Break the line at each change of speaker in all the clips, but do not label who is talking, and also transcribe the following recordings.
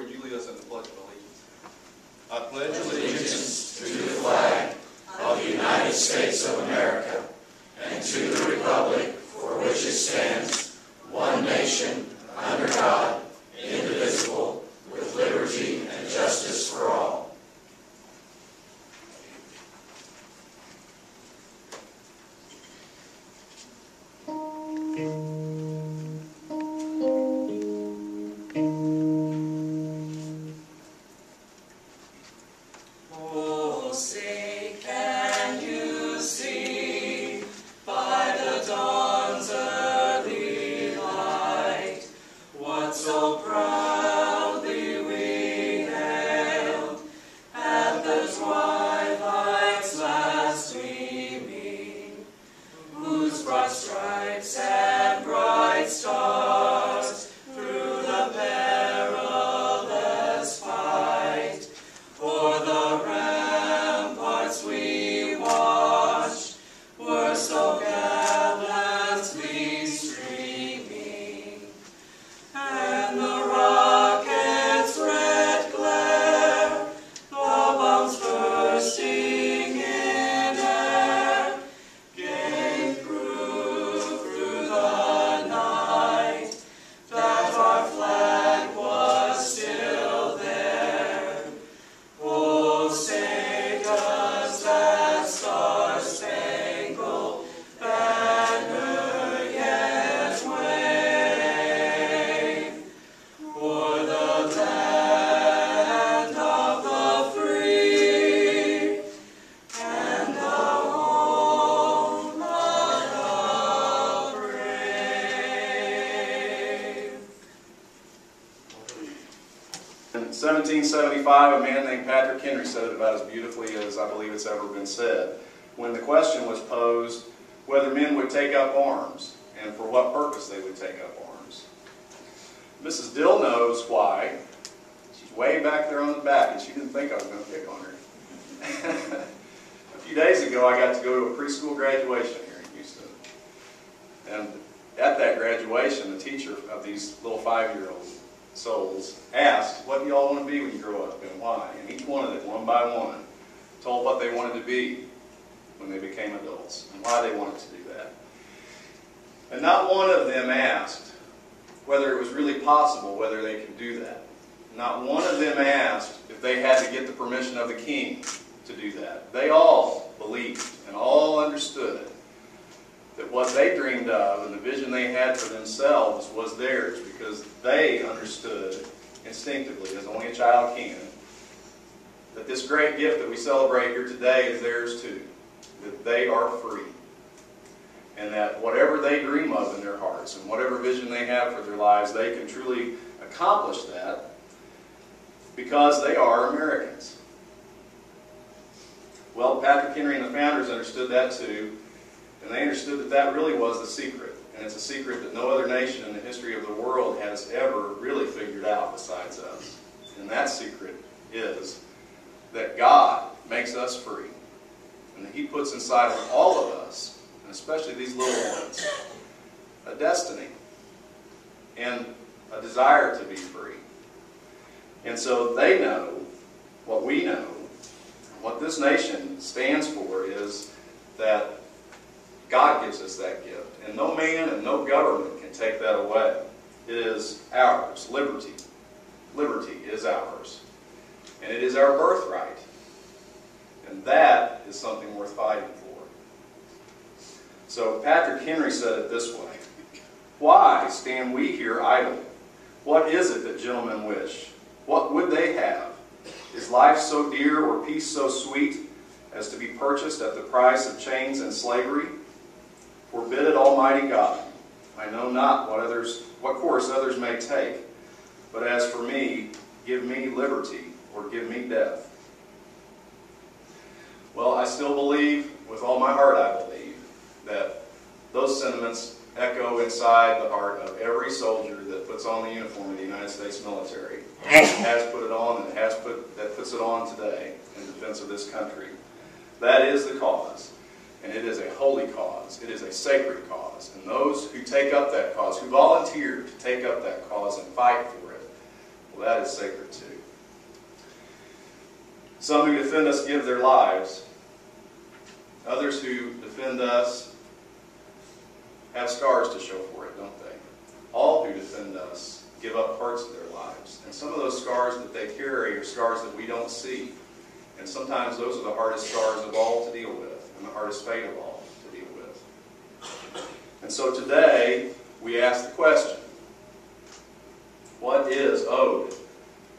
would you lead us in the Pledge of Allegiance?
I pledge allegiance to the flag of the United States of America and to the republic for which it stands, one nation, under God, indivisible, with liberty and justice for all.
In 1775, a man named Patrick Henry said it about as beautifully as I believe it's ever been said. When the question was posed whether men would take up arms and for what purpose they would take up arms. Mrs. Dill knows why. She's way back there on the back, and she didn't think I was going to pick on her. A few days ago, I got to go to a preschool graduation here in Houston. And at that graduation, the teacher of these little 5-year-old souls asked, what do you all want to be when you grow up and why? And each one of them, one by one, told what they wanted to be when they became adults and why they wanted to do that. And not one of them asked whether it was really possible, whether they could do that. Not one of them asked if they had to get the permission of the king to do that. They all believed and all understood that what they dreamed of and the vision they had for themselves was theirs, because they understood instinctively, as only a child can, that this great gift that we celebrate here today is theirs too, that they are free, and that whatever they dream of in their hearts and whatever vision they have for their lives, they can truly accomplish that because they are Americans. Well, Patrick Henry and the founders understood that too. And they understood that that really was the secret. And it's a secret that no other nation in the history of the world has ever really figured out besides us. And that secret is that God makes us free. And that He puts inside of all of us, and especially these little ones, a destiny and a desire to be free. And so they know what we know. What this nation stands for is that God gives us that gift, and no man and no government can take that away. It is ours. Liberty. Liberty is ours. And it is our birthright. And that is something worth fighting for. So Patrick Henry said it this way: why stand we here idle? What is it that gentlemen wish? What would they have? Is life so dear or peace so sweet as to be purchased at the price of chains and slavery? Forbid it, Almighty God. I know not what course others may take, but as for me, give me liberty or give me death. Well, I still believe, with all my heart I believe, that those sentiments echo inside the heart of every soldier that puts on the uniform of the United States military, has put it on, and that puts it on today in defense of this country. That is the cause. And it is a holy cause. It is a sacred cause. And those who take up that cause, who volunteer to take up that cause and fight for it, Well, that is sacred too. Some who defend us give their lives. Others who defend us have scars to show for it, don't they? All who defend us give up parts of their lives. And some of those scars that they carry are scars that we don't see. And sometimes those are the hardest scars of all to deal with, and the hardest fate of all to deal with. And so today, we ask the question, what is owed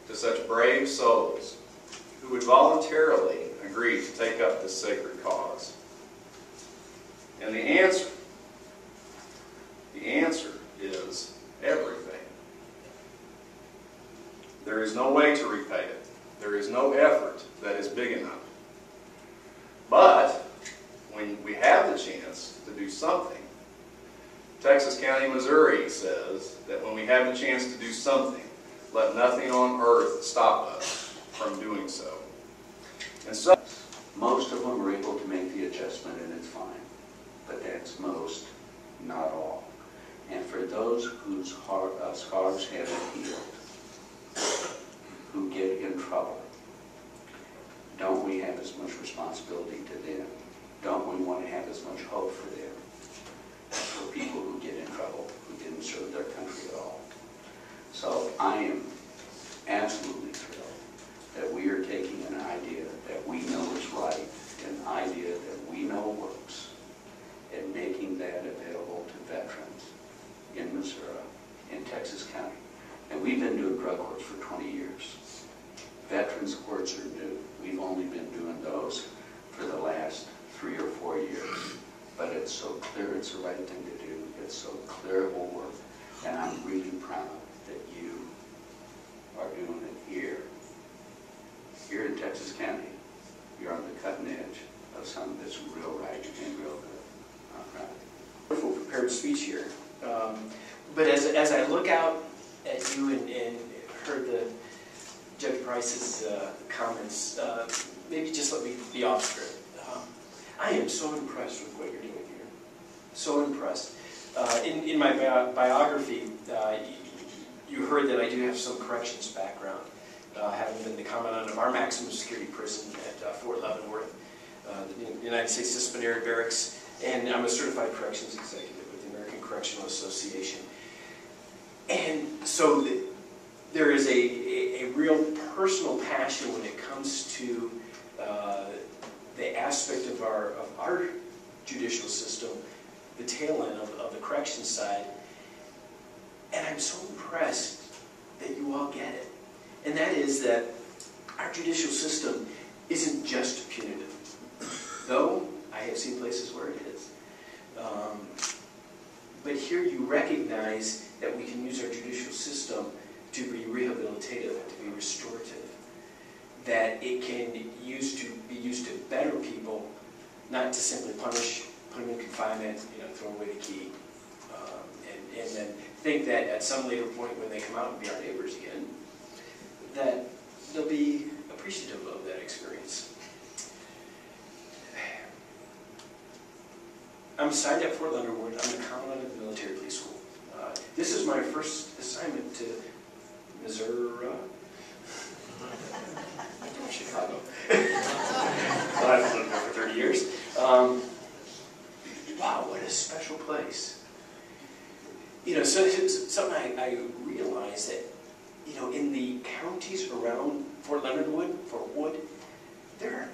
to such brave souls who would voluntarily agree to take up this sacred cause? And the answer is everything. There is no way to repay it. There is no effort that is big enough. But when we have the chance to do something, Texas County, Missouri says that when we have the chance to do something, let nothing on earth stop us from doing so. And so,
most of them are able to make the adjustment and it's fine. But that's most, not all. And for those whose scars haven't healed, who get in trouble, don't we have as much responsibility to them? Don't we want to have as much hope for them? For people who get in trouble, who didn't serve their country at all. So I am absolutely thrilled that we are taking an idea that we know is right, an idea that we know works, and making that available to veterans in Missouri, in Texas County. And we've been doing drug courts for 20 years. Veterans courts are new. We've only been doing those for the last 3 or 4 years. But it's so clear it's the right thing to do. It's so clear it will work. And I'm really proud that you are doing it here. Here in Texas County, you're on the cutting edge of something that's real right and real good. I'm proud.
Wonderful prepared speech here. But as I look out at you and heard the Judge Price's comments, maybe just let me be off script. I am so impressed with what you're doing here. So impressed. In my biography, you heard that I do have some corrections background, having been the commandant of our maximum security prison at Fort Leavenworth, the United States Disciplinary Barracks, and I'm a certified corrections executive with the American Correctional Association. And so there is a real personal passion when it comes to the aspect of our judicial system, the tail end of the corrections side. And I'm so impressed that you all get it. And that is that our judicial system isn't just punitive, though I have seen places where it is. But here you recognize that we can use our judicial system to be rehabilitative, to be restorative, that it can be used to better people, not to simply punish, put them in confinement, throw away the key, and then think that at some later point when they come out and be our neighbors again, that they'll be appreciative of that experience. I'm assigned at Fort Leavenworth. I'm the commandant of the military police school. This is my first assignment to Missouri. Chicago. I've lived there for 30 years. Wow, what a special place. So something I realized that, in the counties around Fort Leonard Wood, Fort Wood, there are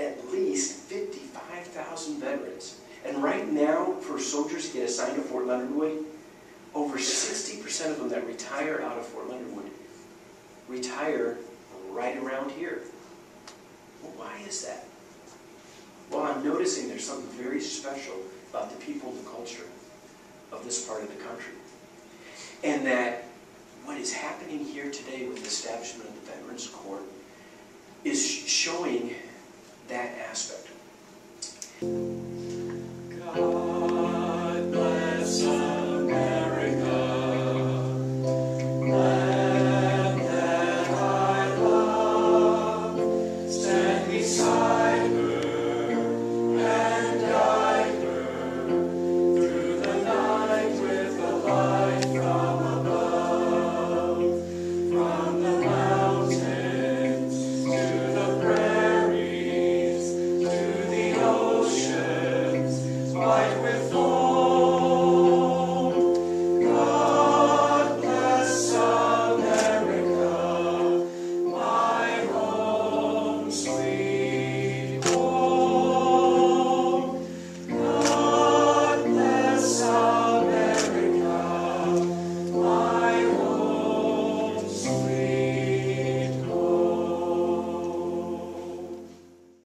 at least 55,000 veterans. And right now, for soldiers to get assigned to Fort Leonard Wood, over 60% of them that retire out of Fort Leonard Wood retire right around here. Well, why is that? Well, I'm noticing there's something very special about the people and the culture of this part of the country. And that what is happening here today with the establishment of the Veterans Court is showing that aspect. God.